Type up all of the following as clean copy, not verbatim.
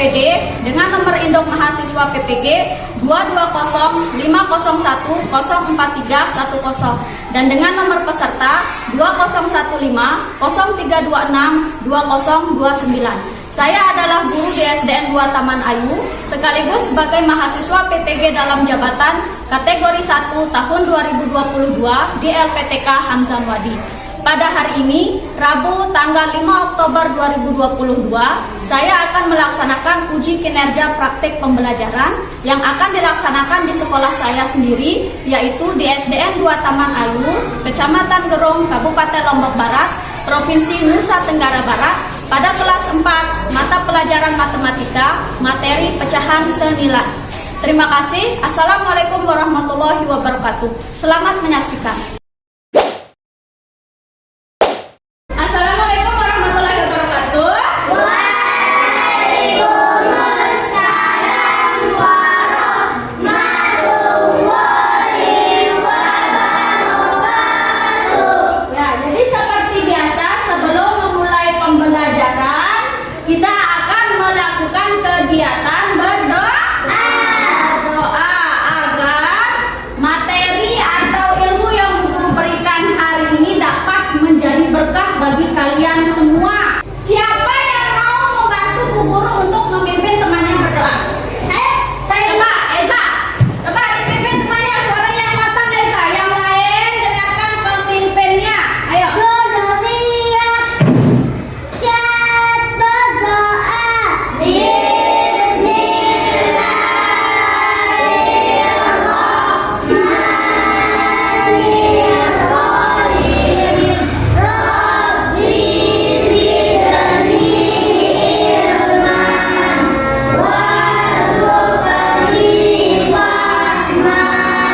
PPD dengan nomor induk mahasiswa PPG 22050104310 dan dengan nomor peserta 201503262029. Saya adalah guru di SDN 2 Taman Ayu, sekaligus sebagai mahasiswa PPG dalam jabatan kategori 1 tahun 2022 di LPTK Hamzah Wadi. Pada hari ini, Rabu tanggal 5 Oktober 2022, saya akan melaksanakan uji kinerja praktik pembelajaran yang akan dilaksanakan di sekolah saya sendiri, yaitu di SDN 2 Taman Ayu, Kecamatan Gerong, Kabupaten Lombok Barat, Provinsi Nusa Tenggara Barat, pada kelas 4 mata pelajaran matematika, materi pecahan senilai. Terima kasih. Assalamualaikum warahmatullahi wabarakatuh. Selamat menyaksikan. Assalamualaikum warahmatullahi wabarakatuh. Waalaikumsalam warahmatullahi wabarakatuh. Ya, jadi seperti biasa sebelum memulai pembelajaran, kita akan melakukan kegiatan berdoa agar materi atau ilmu yang guru berikan hari ini dapat menjadi berkah bagi kalian semua. Siapa yang mau membantu Bu Guru untuk memimpin temannya berdoa? Saya Mbak Eza. Coba dipimpin temannya, suaranya yang matang Eza. Yang lain dengarkan pemimpinnya. Ayo. Sudah siap berdoa. Bismillahirrahmanirrahim. Rabbi zidni ilman warzuqni fahma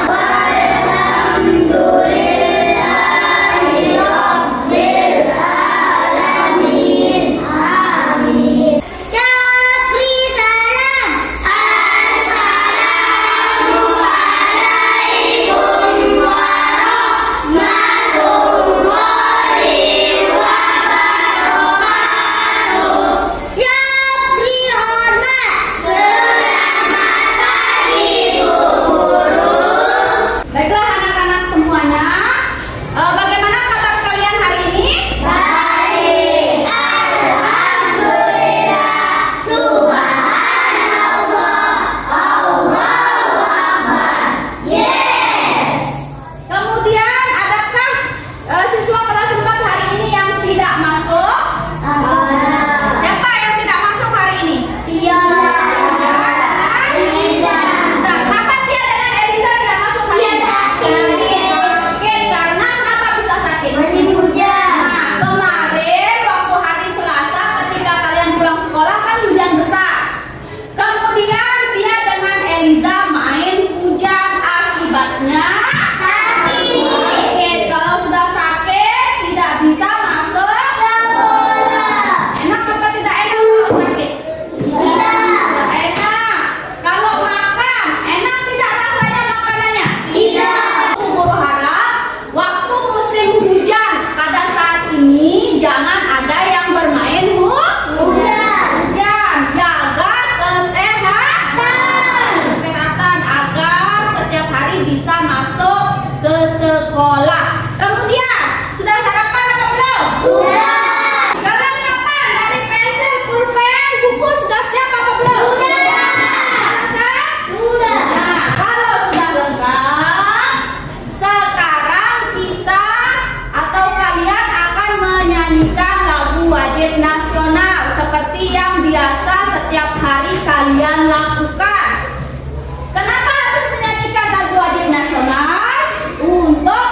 walhamdulillahi rabbil alamin. Amin. Syafri salam. Assalamualaikum warahmatullahi wabarakatuh. Syafri hormat. Selamat pagi Bu Guru. Baiklah anak-anak semuanya, bagaimana kabar kalian hari ini? Baik, alhamdulillah, subhanallah, Allahu akbar. Yes. Kemudian adakah siswa kelas 4 hari ini yang tidak masuk? Siapa yang tidak masuk hari ini? Iya. Eliza. Kenapa dia dengan Eliza tidak masuk hari ini? Sakit. Karena kenapa bisa sakit? Mandi hujan. Nah, kemarin waktu hari Selasa ketika kalian pulang sekolah kan hujan besar. Kemudian dia dengan Eliza main hujan, akibatnya sakit. Kalau sudah sakit tidak bisa masuk Sekolah. enak apa tidak enak kalau sakit? Tidak. Tidak enak. Kalau makan enak tidak rasanya makanannya? Tidak. Bu Guru harap waktu musim hujan pada saat ini jangan ada yang bermain Hujan. jaga kesehatan agar setiap hari bisa masuk ke sekolah. Kemudian sudah sarapan apa belum? Sudah. Kelengkapan dari pensil, pulpen, buku sudah siap apa belum? Sudah. Sudah. Nah, kalau sudah lengkap, sekarang kita atau kalian akan menyanyikan lagu wajib nasional seperti yang biasa setiap hari kalian lakukan. Kenapa harus menyanyikan lagu wajib nasional? Untuk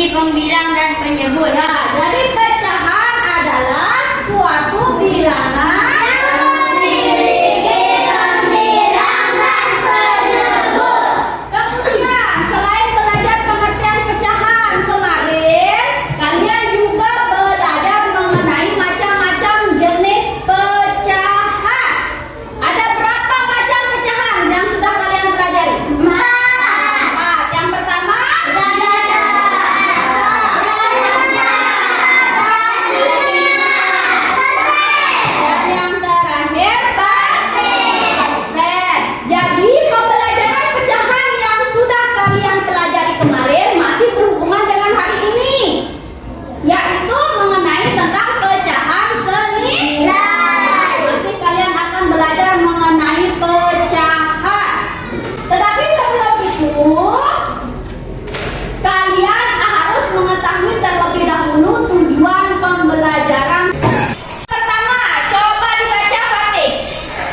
seperti pembilang dan penyebut. Ya, jadi pecahan adalah suatu bilangan Kemudian, selain belajar pengertian pecahan kemarin, kalian juga belajar mengenai macam-macam jenis pecahan. Ada berapa macam pecahan yang sudah kalian pelajari? Yang pertama, dan yang terakhir, persen. Jadi, pembelajaran pecahan yang sudah kalian pelajari kemarin masih berhubungan dengan hari ini, yaitu mengenai tentang pecahan senilai. Masih kalian akan belajar mengenai pecahan. Tetapi sebelum itu, kalian harus mengetahui terlebih dahulu tujuan pembelajaran. Pertama, coba dibaca Fatih.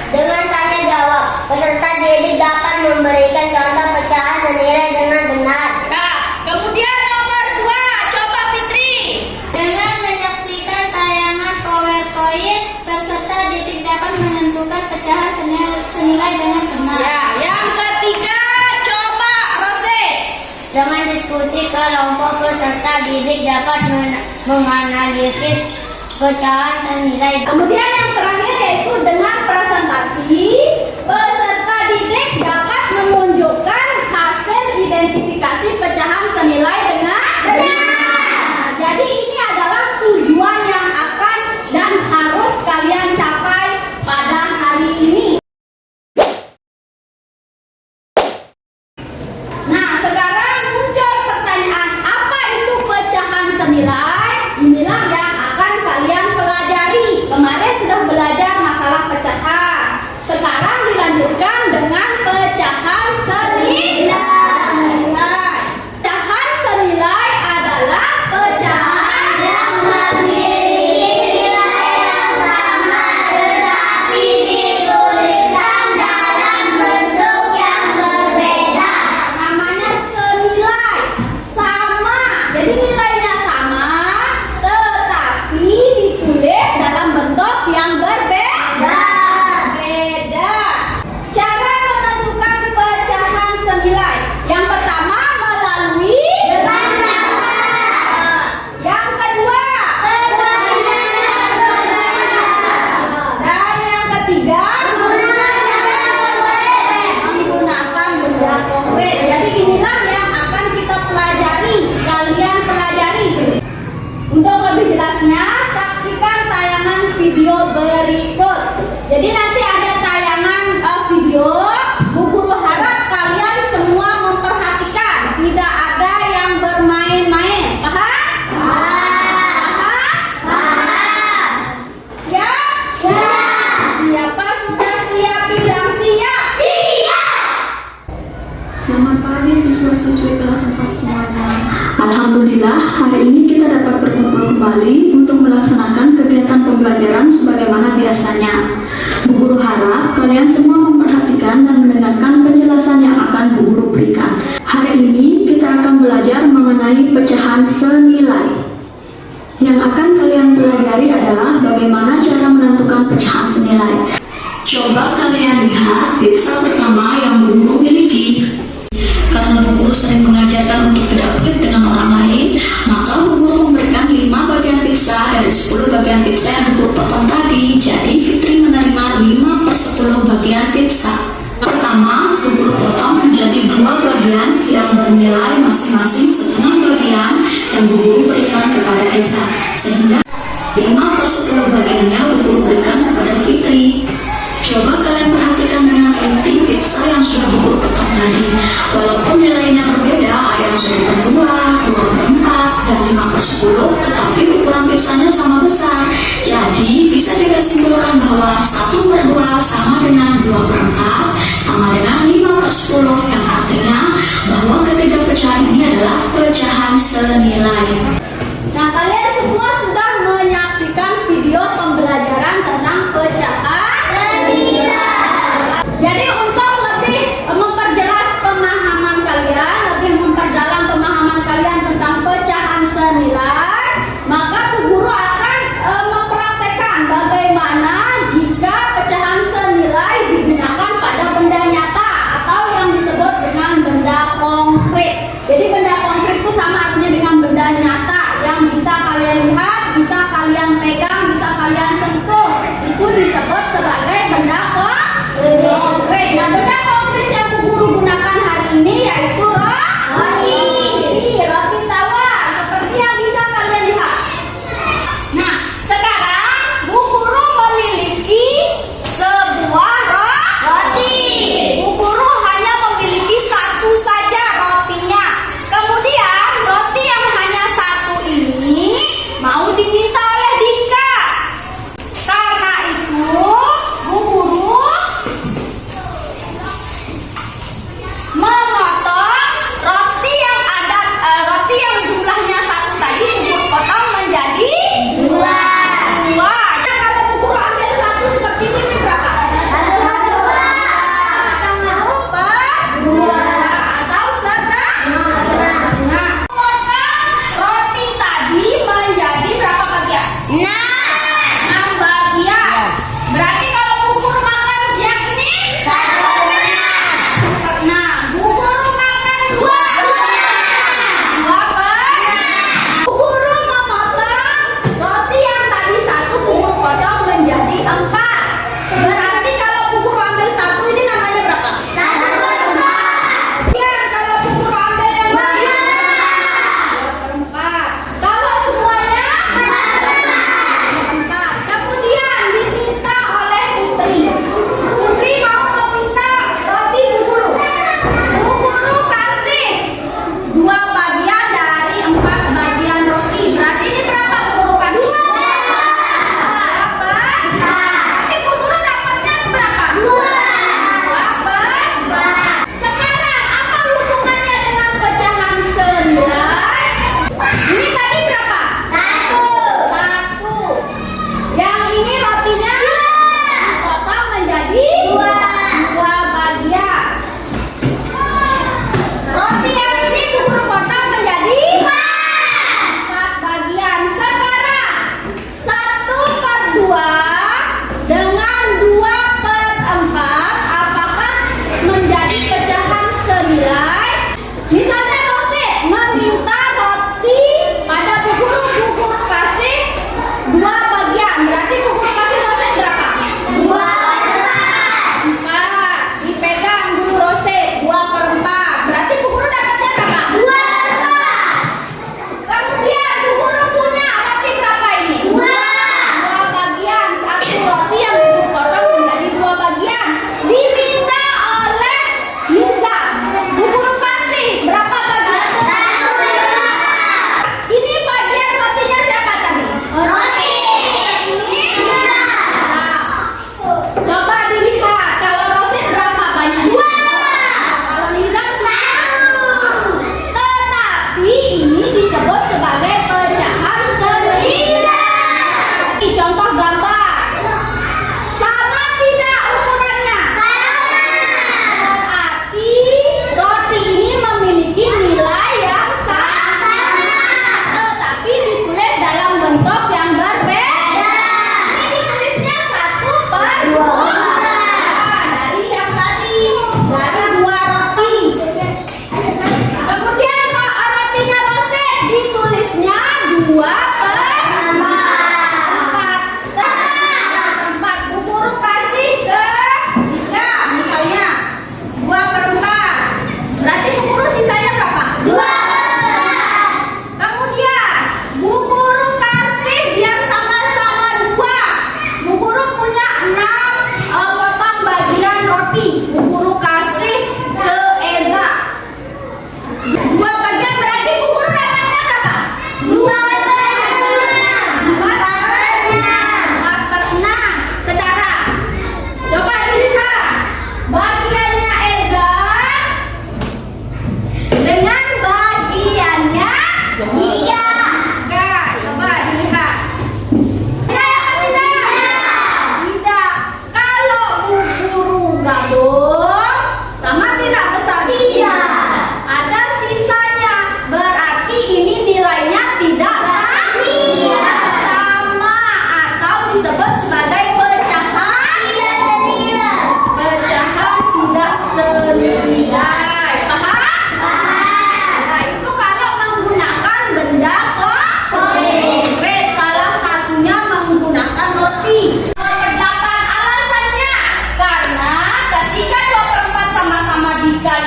Dengan tanya jawab, peserta didik dapat memberikan contoh pecahan senilai dengan benar. Nah, kemudian nomor 2, coba Fitri. Dengan menyaksikan tayangan PowerPoint, peserta didik dapat menentukan pecahan senilai dengan benar. Ya, yang ketiga, coba Rose. Dengan diskusi kelompok, peserta didik dapat menganalisis pecahan senilai. Kemudian yang terakhir yaitu dengan presentasi, peserta didik dapat menunjukkan hasil identifikasi pecahan senilai dengan benar. Jadi ini adalah tujuan yang akan dan harus kalian capai pada hari ini. Nah, sekarang muncul pertanyaan, apa itu pecahan senilai? Inilah yang akan kalian pelajari. Kemarin sudah belajar masalah pecahan. Sekarang dilanjutkan dengan pecahan senilai. Pecahan senilai adalah pecahan Yang memiliki nilai yang sama tetapi dituliskan dalam bentuk yang berbeda. namanya senilai, sama. Jadi nilainya sama, tetapi ditulis dalam bentuk yang berbeda. Cara menentukan pecahan senilai. Yang pertama melalui Dengan nama yang kedua dan yang ketiga menggunakan benda konkret. Jadi inilah yang akan kita pelajari, kalian pelajari. Untuk lebih jelasnya, saksikan tayangan video berikut. Jadi nanti ada tayangan video. Bu Guru harap kalian semua memperhatikan, tidak ada yang bermain-main. Paham? Paham? Siap? Siapa sudah siap bilang siap? Selamat pagi siswa-siswi kelas 4 semuanya. Alhamdulillah, hari ini kita dapat berkumpul kembali untuk melaksanakan kegiatan pembelajaran sebagaimana biasanya. Bu Guru harap kalian semua memperhatikan dan mendengarkan penjelasan yang akan Bu Guru berikan. Hari ini kita akan belajar mengenai pecahan senilai. Yang akan kalian pelajari adalah bagaimana cara menentukan pecahan senilai. Coba kalian lihat pizza pertama yang Bu Guru miliki. Karena Bu Guru sering mengajarkan untuk tidak pelit dengan orang lain, maka Bu Guru memberikan 5 bagian pizza dari 10 bagian pizza yang Bu Guru potong tadi. Jadi Fitri menerima 5/10 bagian pizza. Pertama, Bu Guru potong menjadi 2 bagian yang bernilai masing-masing setengah bagian yang Bu Guru berikan kepada Eza. Sehingga 5/10 bagiannya Bu Guru berikan kepada Fitri. Coba kalian perhatikan dengan teliti pizza yang sudah Bu Guru potong tadi. Walaupun nilainya berbeda, ada yang sudah 2/4, dan 5/10, tetapi ukuran pizzanya sama besar. Jadi bisa kita simpulkan bahwa 1/2 sama dengan 2/4 sama dengan 5/10, yang artinya bahwa ketiga pecahan ini adalah pecahan senilai. Nah, kalian semua sudah menyaksikan video pembelajaran tentang pecahan senilai. Jadi untuk lebih memperjelas pemahaman kalian, lebih memperdalam pemahaman kalian tentang pecahan Guru gunakan hari ini yaitu roti tawar seperti yang bisa kalian lihat. Nah, sekarang Bu Guru memiliki sebuah roti. Bu Guru hanya memiliki satu saja rotinya. Kemudian roti yang hanya satu ini mau diminta oleh Dika. Karena itu Bu Guru memotong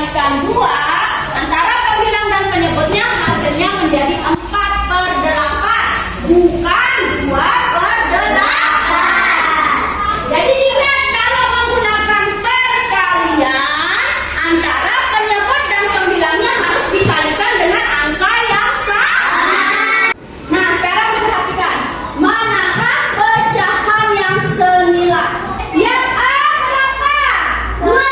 dikalikan 2, antara pembilang dan penyebutnya hasilnya menjadi 4/8, bukan 2/8. Jadi ingat, kalau menggunakan perkalian, antara penyebut dan pembilangnya harus dikalikan dengan angka yang sama. Nah, sekarang perhatikan, manakah pecahan yang senilai? Yang A berapa? 2/8.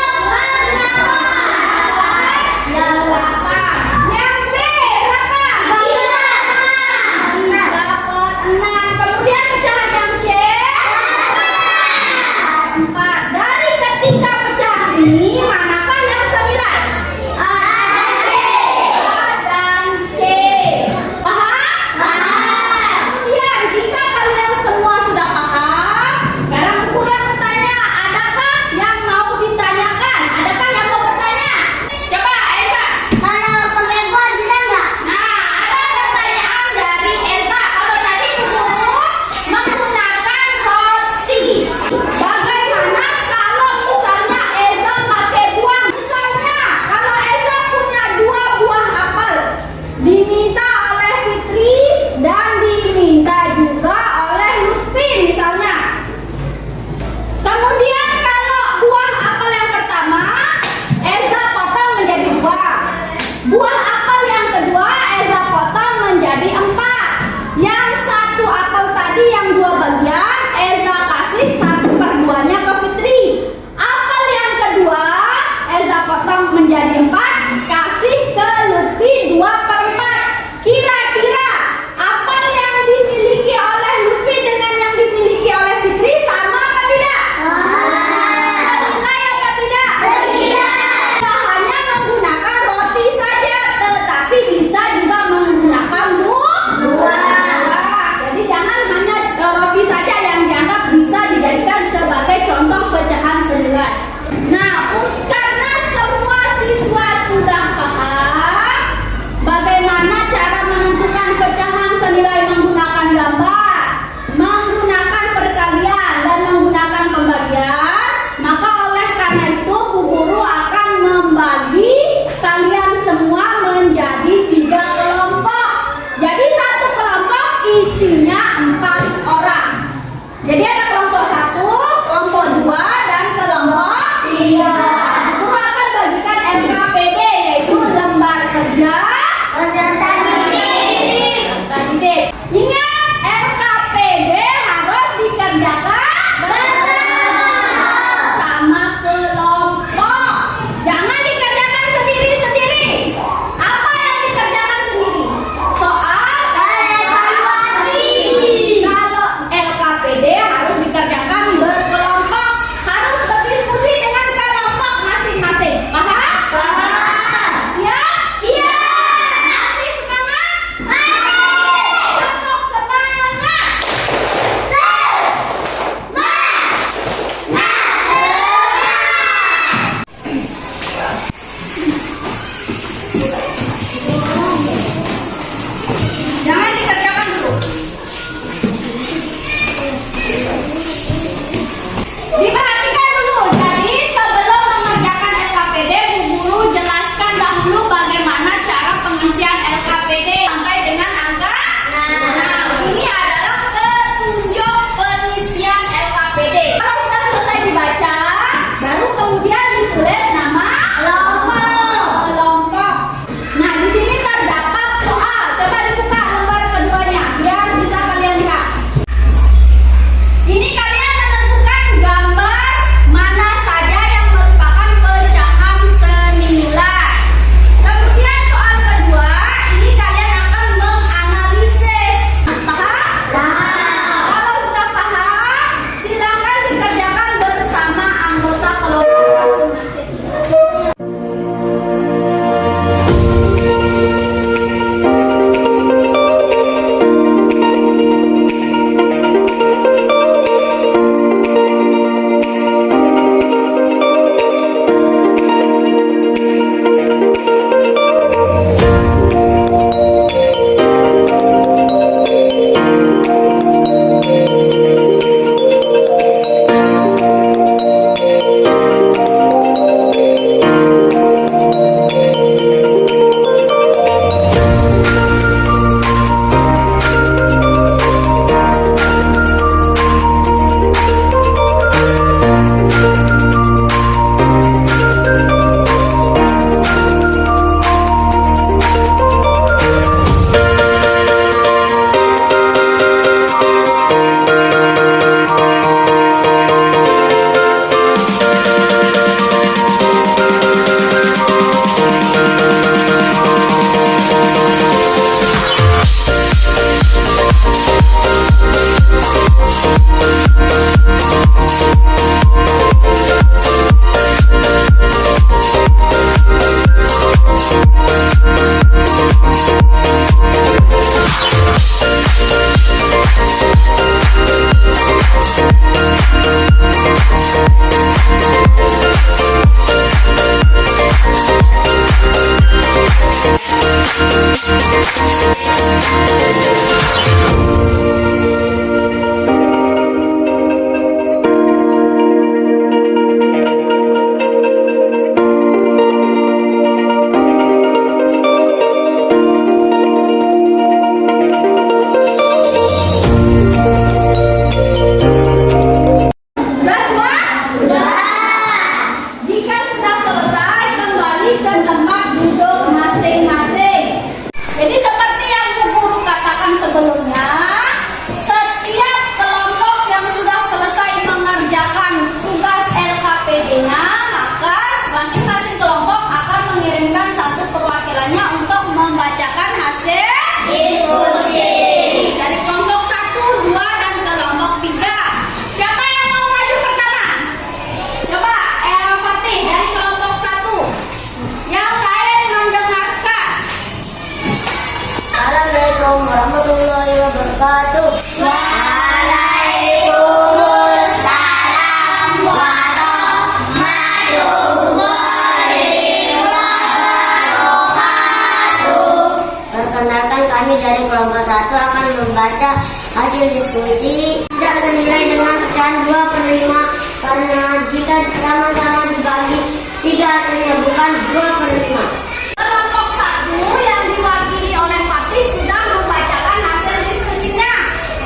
kami dari kelompok 1 akan membaca hasil diskusi. Tidak senilai dengan pecahan 2/5 karena jika sama-sama dibagi 3 hasilnya bukan 2/5. Kelompok 1 yang diwakili oleh Fatih sudah membacakan hasil diskusinya.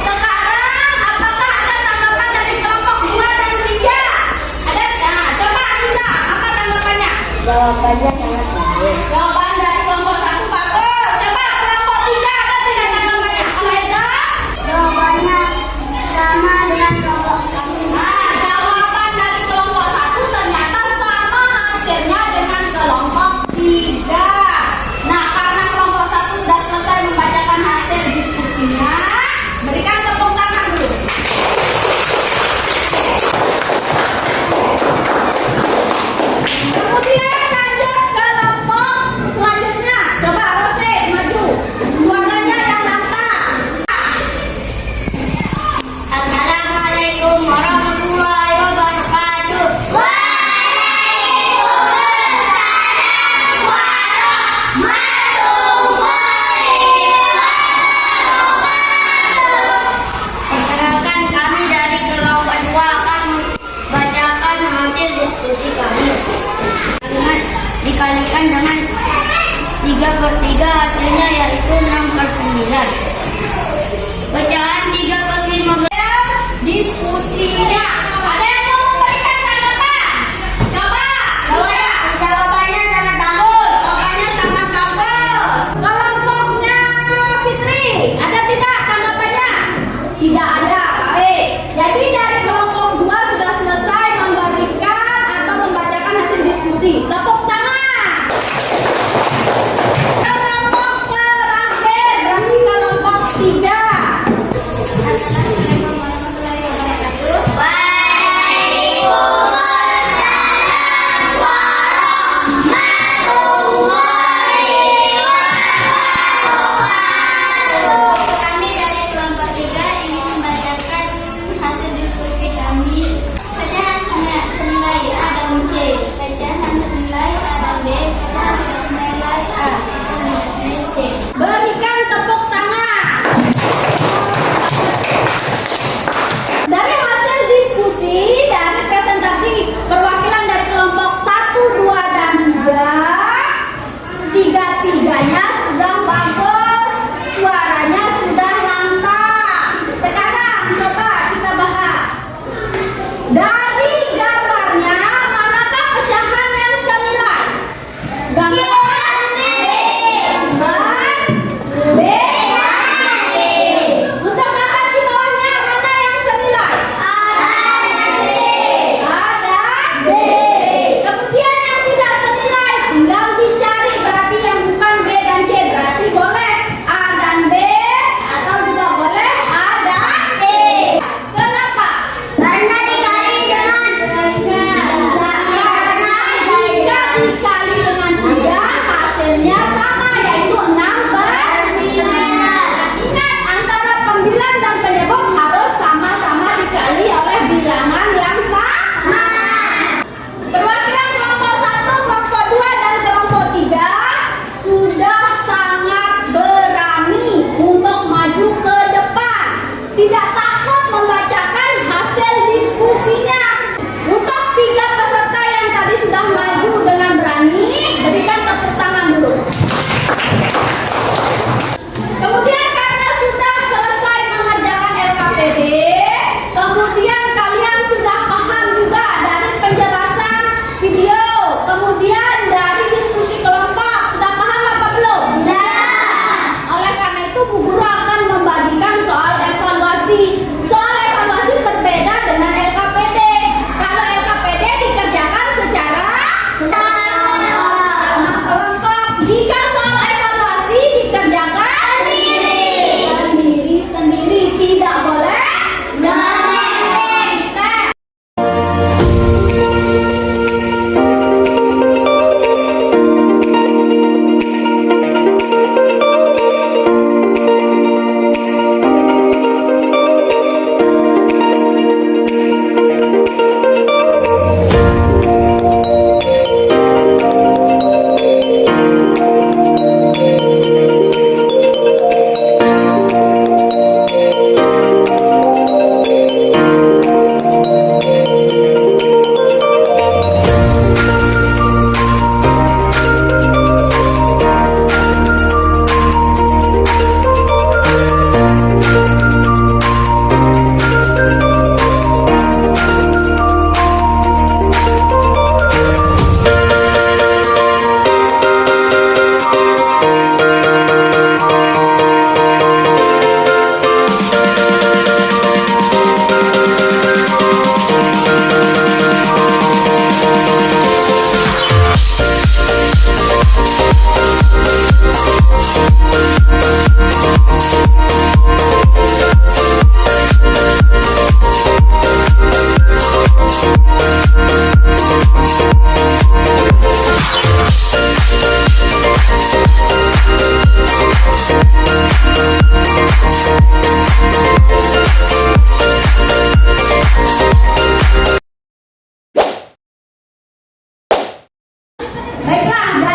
Sekarang apakah ada tanggapan dari kelompok 2 dan 3? Ada? Nah, coba Anissa, apa tanggapannya? Jawabannya sangat bagus. Jawaban dari kelompok 1 bagus. Coba kelompok 3 ada tidak tanggapannya? Aleza? Jawabannya sama dengan kelompok kami. Nah, jawaban dari kelompok 1 ternyata sama hasilnya dengan kelompok 3. Nah, karena kelompok 1 sudah selesai membacakan hasil diskusinya, berikan tepuk tangan dulu. Kemudian lanjut ke kelompok selanjutnya. Coba Rose maju. Suaranya yang lantang. Assalamualaikum warahmatullahi wabarakatuh. Perkenalkan, kami dari kelompok 2 akan membacakan hasil diskusi kami. Dengan dikalikan dengan 3/3 hasilnya yaitu 6/9. Pecahan 3/15. Diskusinya. Ada yang mau memberikan tanggapan? Coba. Jawabannya sangat bagus. Jawabannya sangat bagus. Kelompoknya Fitri, ada tidak tanggapannya? Tidak ada. Baik. Jadi dari kelompok 2 sudah selesai memberikan atau membacakan hasil diskusi. Tepuk tangan. Kelompok terakhir berarti kelompok 3. Assalamualaikum warahmatullahi wabarakatuh. Kami dari kelompok 3 ingin membacakan hasil diskusi kami. Pecahan senilai A dan C, pecahan senilai A dan B, pecahan senilai A dan C. Berikan tepuk tangan. Dari hasil diskusi, dari presentasi perwakilan dari kelompok 1, 2, dan 3, tiga-tiganya sudah bagus, suaranya sudah lantang. Sekarang coba kita bahas. Dari gambarnya, manakah pecahan yang senilai? Gambar B. Untuk gambar di bawahnya mana yang senilai? A dan B. Kemudian yang tidak senilai tinggal dicari, berarti yang bukan B dan C, berarti boleh A dan B atau juga boleh A dan C. Kenapa? Karena dikali dengan Karena jika dikali dengan 3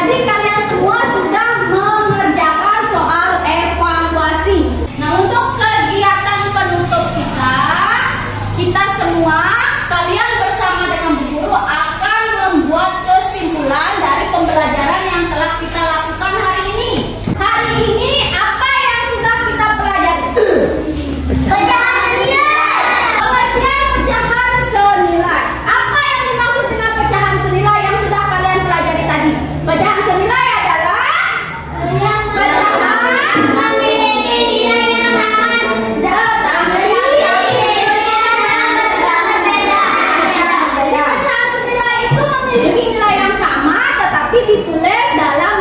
Jadi kalian semua sudah mengerjakan soal evaluasi. Nah, untuk kegiatan penutup kita semua, kalian bersama dengan Bu Guru akan membuat kesimpulan dari pembelajaran yang telah kita lakukan hari ini. Hari ini apa yang sudah kita pelajari? Pecahan senilai. Pengertian pecahan senilai. Apa yang dimaksud dengan pecahan senilai yang sudah kalian pelajari tadi? Pecahan senilai adalah Yang pecahan memiliki nilai yang sama tetapi pecahan senilai itu memiliki nilai yang sama tetapi ditulis dalam